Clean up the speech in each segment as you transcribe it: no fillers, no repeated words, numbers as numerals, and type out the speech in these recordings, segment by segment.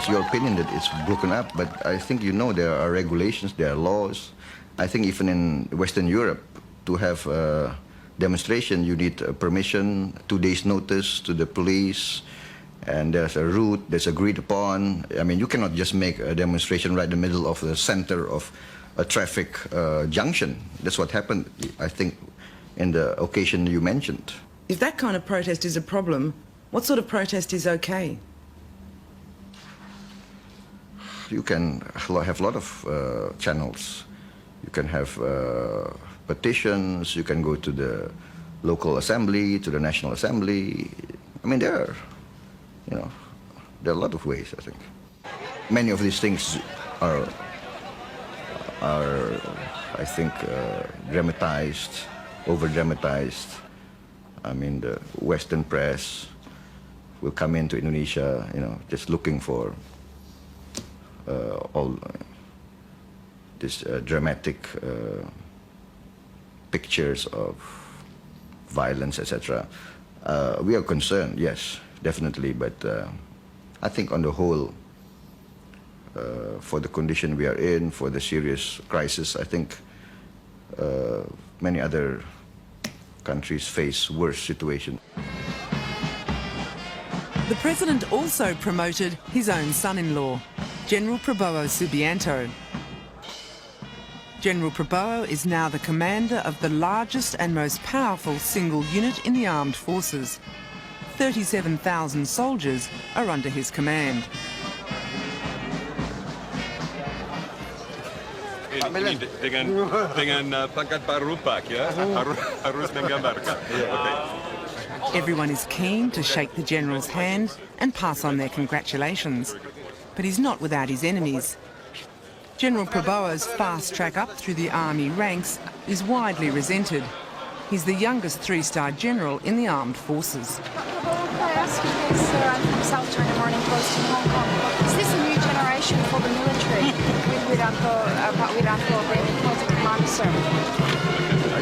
it's your opinion that it's broken up, but I think you know there are regulations, there are laws. I think even in Western Europe, to have a demonstration, you need permission, 2 days notice to the police, and there's a route that's agreed upon. I mean, you cannot just make a demonstration right in the middle of the center of a traffic junction. That's what happened, I think, in the occasion you mentioned. If that kind of protest is a problem, what sort of protest is okay? You can have a lot of channels. You can have petitions, you can go to the local assembly, to the National Assembly. I mean, there are a lot of ways, I think. Many of these things are I think, dramatized, over-dramatized. I mean, the Western press will come into Indonesia, just looking for all these dramatic pictures of violence, etc. We are concerned, yes, definitely, but I think on the whole, for the condition we are in, for the serious crisis, I think many other countries face worse situations. The president also promoted his own son-in-law, General Prabowo Subianto. General Prabowo is now the commander of the largest and most powerful single unit in the armed forces. 37,000 soldiers are under his command. Dengan pangkat baru Pak, ya, harus menggambarkan. Everyone is keen to shake the general's hand and pass on their congratulations. But he's not without his enemies. General Prabowo's fast track up through the army ranks is widely resented. He's the youngest three-star general in the armed forces. Can I ask you this, sir? I'm from South China Morning Post in Hong Kong. Is this a new generation for the military with Wiranto being appointed commander, sir?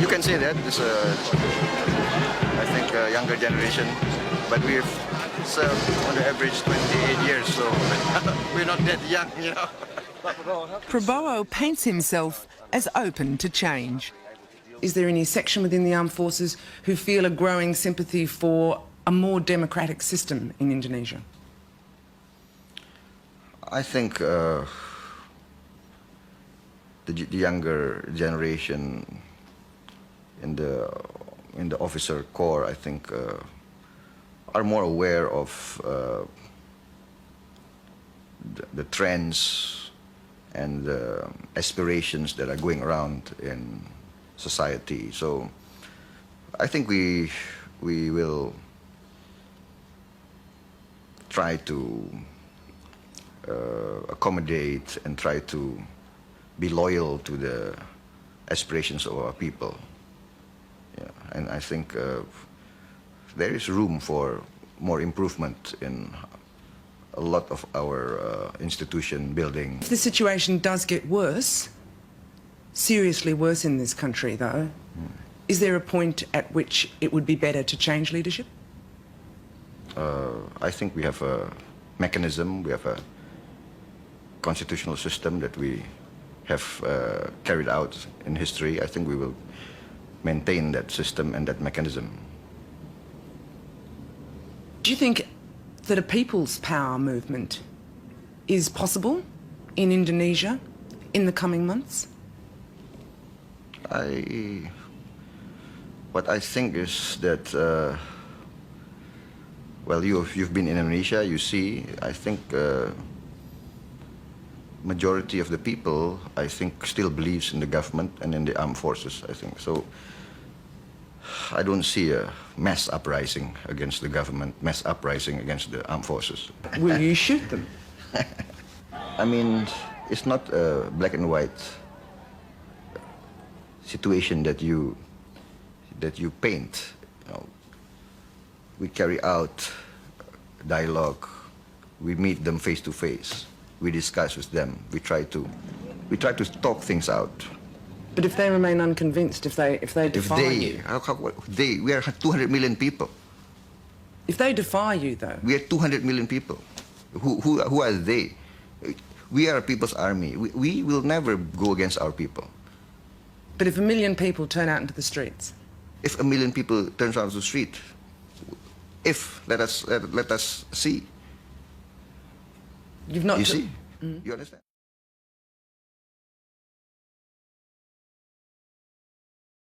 You can say that. It's I think, a younger generation, but we've served on the average 28 years, so we're not that young, Prabowo paints himself as open to change. Is there any section within the armed forces who feel a growing sympathy for a more democratic system in Indonesia? I think the younger generation in the officer corps, I think, are more aware of the trends and the aspirations that are going around in society. So I think we will try to accommodate and try to be loyal to the aspirations of our people. Yeah, and I think there is room for more improvement in a lot of our institution building. If the situation does get worse, seriously worse in this country though, is there a point at which it would be better to change leadership? I think we have a mechanism, we have a constitutional system that we have carried out in history. I think we will maintain that system and that mechanism. Do you think that a people's power movement is possible in Indonesia in the coming months? What I think is that, well, you've been in Indonesia, you see, I think majority of the people, I think, still believes in the government and in the armed forces, I think. So I don't see a mass uprising against the government, mass uprising against the armed forces. Will you shoot them? I mean, it's not a black and white situation that you paint. We carry out dialogue. We meet them face to face. We discuss with them. We try to talk things out. But if they remain unconvinced, if they defy you? We are 200 million people. If they defy you, though? We are 200 million people. Who are they? We are a people's army. We will never go against our people. But if 1 million people turn out into the streets, If 1 million people turns out to the street, let us see. you've not... You see? You understand?